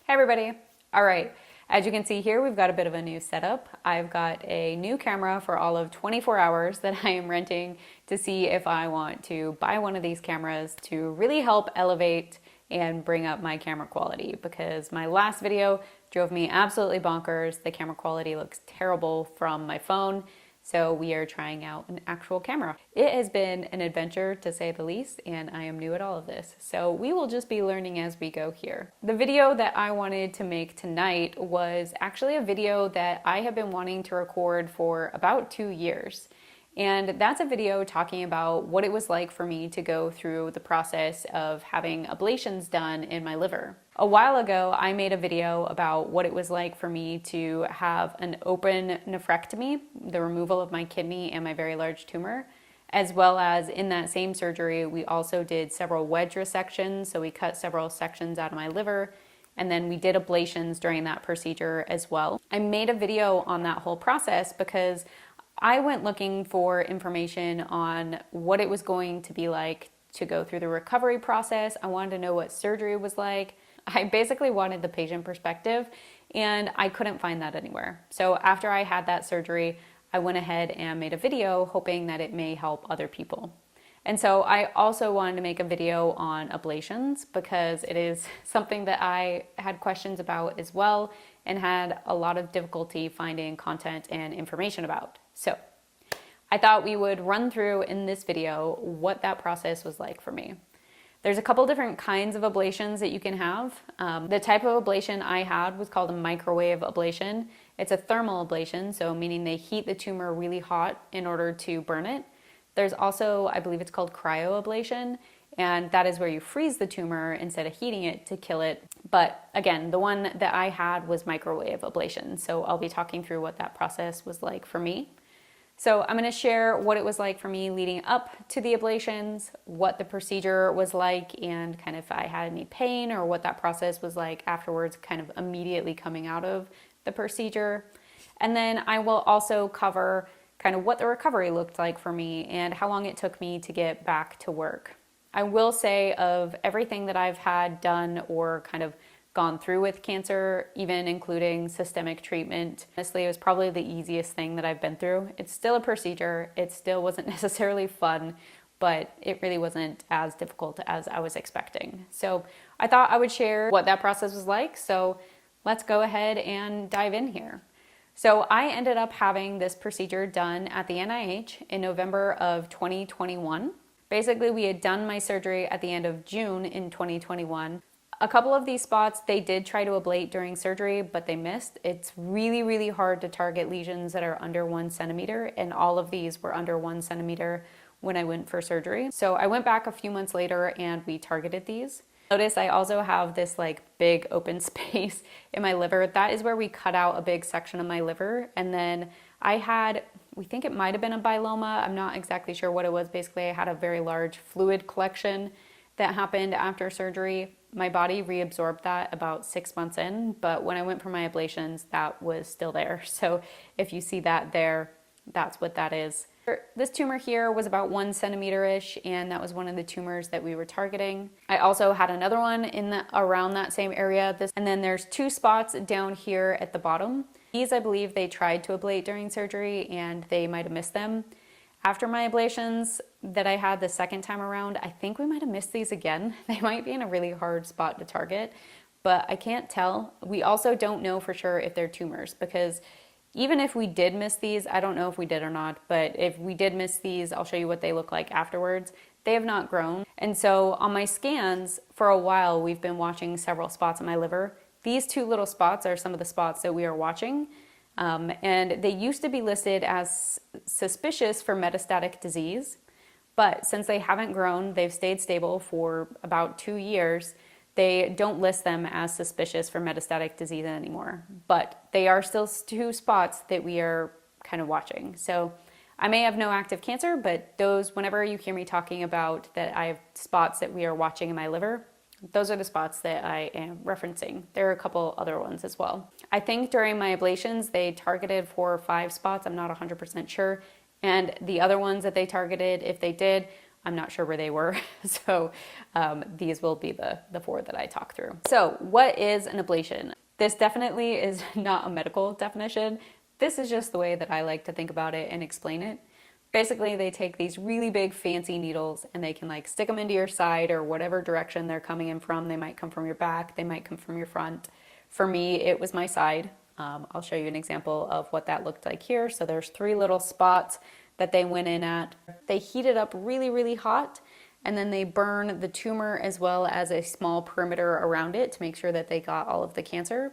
Hey everybody. All right, as you can see here, we've got a bit of a new setup. I've got a new camera for all of 24 hours that I am renting to see if I want to buy one of these cameras to really help elevate and bring up my camera quality, because my last video drove me absolutely bonkers. The camera quality looks terrible from my phone. So we are trying out an actual camera. It has been an adventure to say the least, and I am new at all of this. So we will just be learning as we go here. The video that I wanted to make tonight was actually a video that I have been wanting to record for about 2 years. And that's a video talking about what it was like for me to go through the process of having ablations done in my liver. A while ago, I made a video about what it was like for me to have an open nephrectomy, the removal of my kidney and my very large tumor, as well as in that same surgery, we also did several wedge resections. So we cut several sections out of my liver, and then we did ablations during that procedure as well. I made a video on that whole process because I went looking for information on what it was going to be like to go through the recovery process. I wanted to know what surgery was like. I basically wanted the patient perspective, and I couldn't find that anywhere. So after I had that surgery, I went ahead and made a video hoping that it may help other people. And so I also wanted to make a video on ablations because it is something that I had questions about as well and had a lot of difficulty finding content and information about. So I thought we would run through in this video what that process was like for me. There's a couple different kinds of ablations that you can have. The type of ablation I had was called a microwave ablation. It's a thermal ablation, so meaning they heat the tumor really hot in order to burn it. There's also, I believe it's called cryoablation, and that is where you freeze the tumor instead of heating it to kill it. But again, the one that I had was microwave ablation, so I'll be talking through what that process was like for me. So I'm going to share what it was like for me leading up to the ablations, what the procedure was like, and kind of if I had any pain or what that process was like afterwards, kind of immediately coming out of the procedure. And then I will also cover kind of what the recovery looked like for me and how long it took me to get back to work. I will say, of everything that I've had done or kind of gone through with cancer, even including systemic treatment, honestly, it was probably the easiest thing that I've been through. It's still a procedure. It still wasn't necessarily fun, but it really wasn't as difficult as I was expecting. So I thought I would share what that process was like. So let's go ahead and dive in here. So I ended up having this procedure done at the NIH in November of 2021. Basically, we had done my surgery at the end of June in 2021. A couple of these spots, they did try to ablate during surgery, but they missed. It's really, really hard to target lesions that are under 1 centimeter, and all of these were under 1 centimeter when I went for surgery. So I went back a few months later and we targeted these. Notice I also have this like big open space in my liver. That is where we cut out a big section of my liver. And then I had, we think it might have been a biloma. I'm not exactly sure what it was. Basically, I had a very large fluid collection that happened after surgery. My body reabsorbed that about 6 months in, but when I went for my ablations, that was still there. So if you see that there, that's what that is. This tumor here was about 1 centimeter-ish, and that was one of the tumors that we were targeting. I also had another one around that same area. And then there's 2 spots down here at the bottom. These, I believe they tried to ablate during surgery and they might have missed them. After my ablations that I had the second time around, I think we might have missed these again. They might be in a really hard spot to target, but I can't tell. We also don't know for sure if they're tumors, because even if we did miss these, I don't know if we did or not, but if we did miss these, I'll show you what they look like afterwards. They have not grown. And so on my scans, for a while, we've been watching several spots in my liver. These 2 little spots are some of the spots that we are watching. And they used to be listed as suspicious for metastatic disease, but since they haven't grown, they've stayed stable for about 2 years. They don't list them as suspicious for metastatic disease anymore, but they are still 2 spots that we are kind of watching. So I may have no active cancer, but those, whenever you hear me talking about that I have spots that we are watching in my liver, those are the spots that I am referencing. There are a couple other ones as well. I think during my ablations, they targeted 4 or 5 spots. I'm not 100% sure. And the other ones that they targeted, if they did, I'm not sure where they were. So these will be the 4 that I talk through. So what is an ablation? This definitely is not a medical definition. This is just the way that I like to think about it and explain it. Basically, they take these really big fancy needles and they can like stick them into your side or whatever direction they're coming in from. They might come from your back, they might come from your front. For me, it was my side. I'll show you an example of what that looked like here. So there's 3 little spots that they went in at. They heat it up really, really hot, and then they burn the tumor as well as a small perimeter around it to make sure that they got all of the cancer.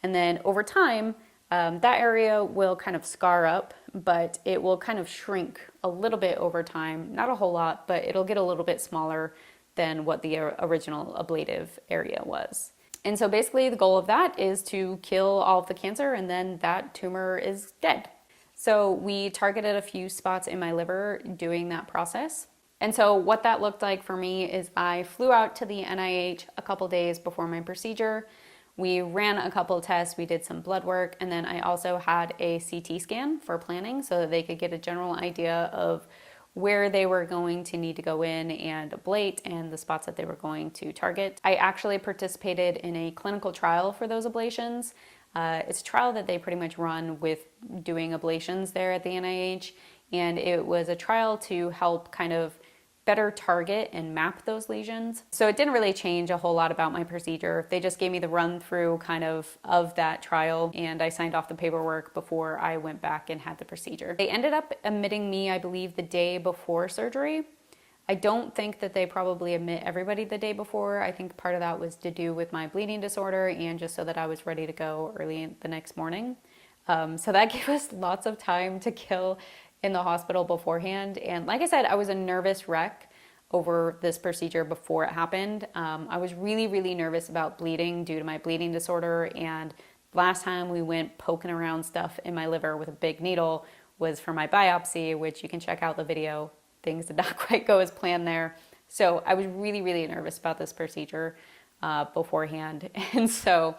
And then over time, that area will kind of scar up, but it will kind of shrink a little bit over time. Not a whole lot, but it'll get a little bit smaller than what the original ablative area was. And so basically the goal of that is to kill all of the cancer, and then that tumor is dead. So we targeted a few spots in my liver doing that process. And so what that looked like for me is I flew out to the NIH a couple days before my procedure. We ran a couple of tests, we did some blood work, and then I also had a CT scan for planning so that they could get a general idea of where they were going to need to go in and ablate and the spots that they were going to target. I actually participated in a clinical trial for those ablations. It's a trial that they pretty much run with doing ablations there at the NIH, and it was a trial to help kind of better target and map those lesions. So it didn't really change a whole lot about my procedure. They just gave me the run through kind of that trial, and I signed off the paperwork before I went back and had the procedure. They ended up admitting me, I believe, the day before surgery. I don't think that they probably admit everybody the day before. I think part of that was to do with my bleeding disorder and just so that I was ready to go early the next morning. So that gave us lots of time to kill in the hospital beforehand. And like I said, I was a nervous wreck over this procedure before it happened. I was really, really nervous about bleeding due to my bleeding disorder. And last time we went poking around stuff in my liver with a big needle was for my biopsy, which you can check out the video. Things did not quite go as planned there. So I was really, really nervous about this procedure beforehand. And so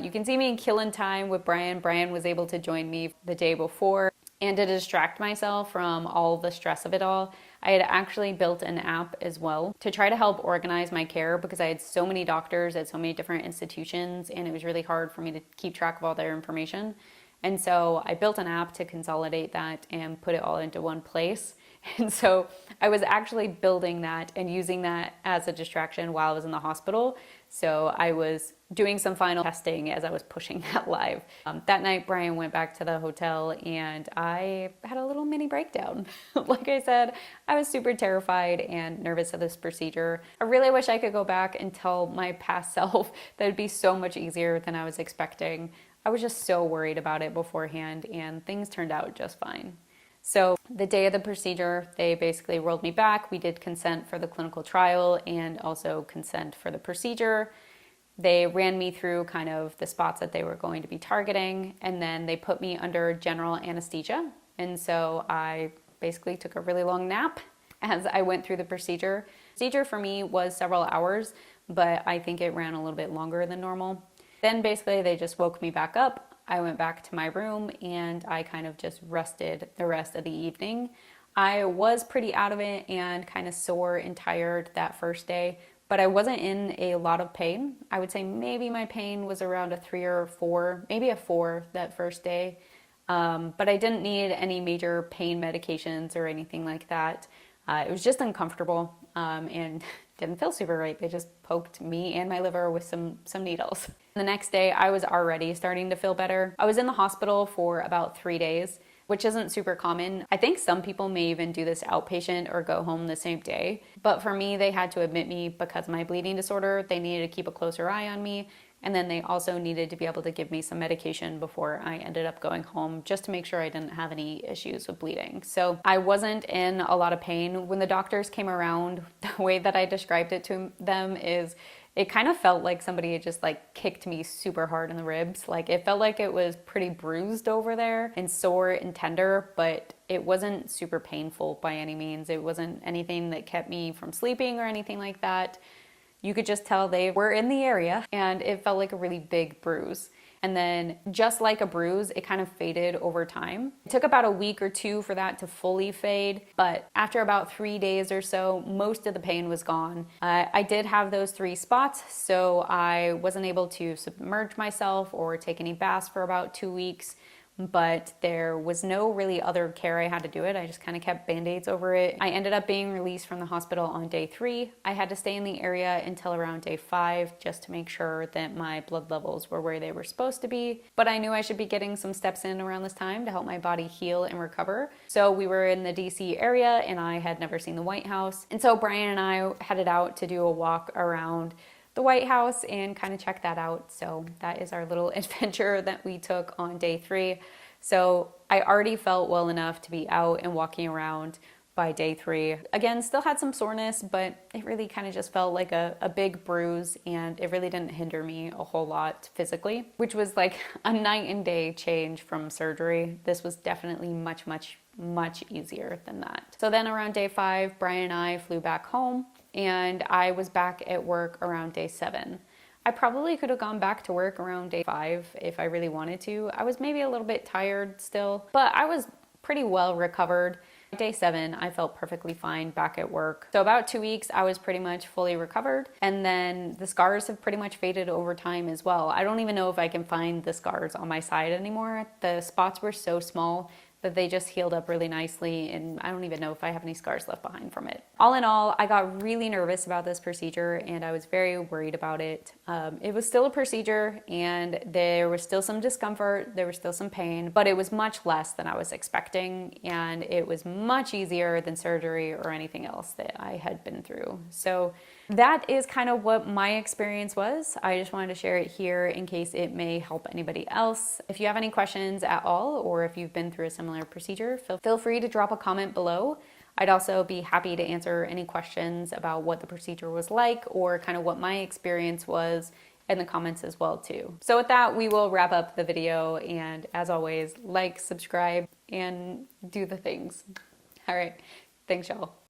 you can see me killing time with Brian. Brian was able to join me the day before. And to distract myself from all the stress of it all, I had actually built an app as well to try to help organize my care because I had so many doctors at so many different institutions and it was really hard for me to keep track of all their information. And so I built an app to consolidate that and put it all into one place. And so I was actually building that and using that as a distraction while I was in the hospital. So I was doing some final testing as I was pushing that live. That night, Brian went back to the hotel and I had a little mini breakdown. Like I said, I was super terrified and nervous of this procedure. I really wish I could go back and tell my past self that it'd be so much easier than I was expecting. I was just so worried about it beforehand and things turned out just fine. So the day of the procedure, they basically rolled me back. We did consent for the clinical trial and also consent for the procedure. They ran me through kind of the spots that they were going to be targeting, and then they put me under general anesthesia. And so I basically took a really long nap as I went through the procedure. The procedure for me was several hours, but I think it ran a little bit longer than normal. Then basically they just woke me back up. I went back to my room and I kind of just rested the rest of the evening. I was pretty out of it and kind of sore and tired that first day, but I wasn't in a lot of pain. I would say maybe my pain was around a 3 or 4, maybe a 4 that first day. But I didn't need any major pain medications or anything like that. It was just uncomfortable and didn't feel super right. They just poked me and my liver with some needles. The next day, I was already starting to feel better. I was in the hospital for about 3 days, which isn't super common. I think some people may even do this outpatient or go home the same day. But for me, they had to admit me because of my bleeding disorder. They needed to keep a closer eye on me. And then they also needed to be able to give me some medication before I ended up going home just to make sure I didn't have any issues with bleeding. So I wasn't in a lot of pain. When the doctors came around, the way that I described it to them is it kind of felt like somebody had just like kicked me super hard in the ribs. Like it felt like it was pretty bruised over there and sore and tender, but it wasn't super painful by any means. It wasn't anything that kept me from sleeping or anything like that. You could just tell they were in the area, and it felt like a really big bruise. And then just like a bruise, it kind of faded over time. It took about a week or two for that to fully fade, but after about 3 days or so, most of the pain was gone. I did have those 3 spots, so I wasn't able to submerge myself or take any baths for about 2 weeks. But there was no really other care I had to do it. I just kind of kept band-aids over it. I ended up being released from the hospital on day 3. I had to stay in the area until around day 5 just to make sure that my blood levels were where they were supposed to be. But I knew I should be getting some steps in around this time to help my body heal and recover. So we were in the DC area and I had never seen the White House. And so Brian and I headed out to do a walk around the White House and kind of check that out. So that is our little adventure that we took on day 3. So I already felt well enough to be out and walking around by day 3. Again, still had some soreness, but it really kind of just felt like a big bruise, and it really didn't hinder me a whole lot physically, which was like a night and day change from surgery. This was definitely much easier than that. So then around day 5, Brian and I flew back home, and I was back at work around day 7. I probably could have gone back to work around day 5 if I really wanted to. I was maybe a little bit tired still, but I was pretty well recovered. Day 7, I felt perfectly fine back at work. So about 2 weeks, I was pretty much fully recovered. And then the scars have pretty much faded over time as well. I don't even know if I can find the scars on my side anymore. The spots were so small that they just healed up really nicely, and I don't even know if I have any scars left behind from it. All in all, I got really nervous about this procedure and I was very worried about it. It was still a procedure and there was still some discomfort, there was still some pain, but it was much less than I was expecting, and it was much easier than surgery or anything else that I had been through. So that is kind of what my experience was. I just wanted to share it here in case it may help anybody else. If you have any questions at all, or if you've been through a similar procedure, feel free to drop a comment below. I'd also be happy to answer any questions about what the procedure was like or kind of what my experience was in the comments as well too. So with that, we will wrap up the video, and as always, like, subscribe, and do the things. All right, thanks y'all.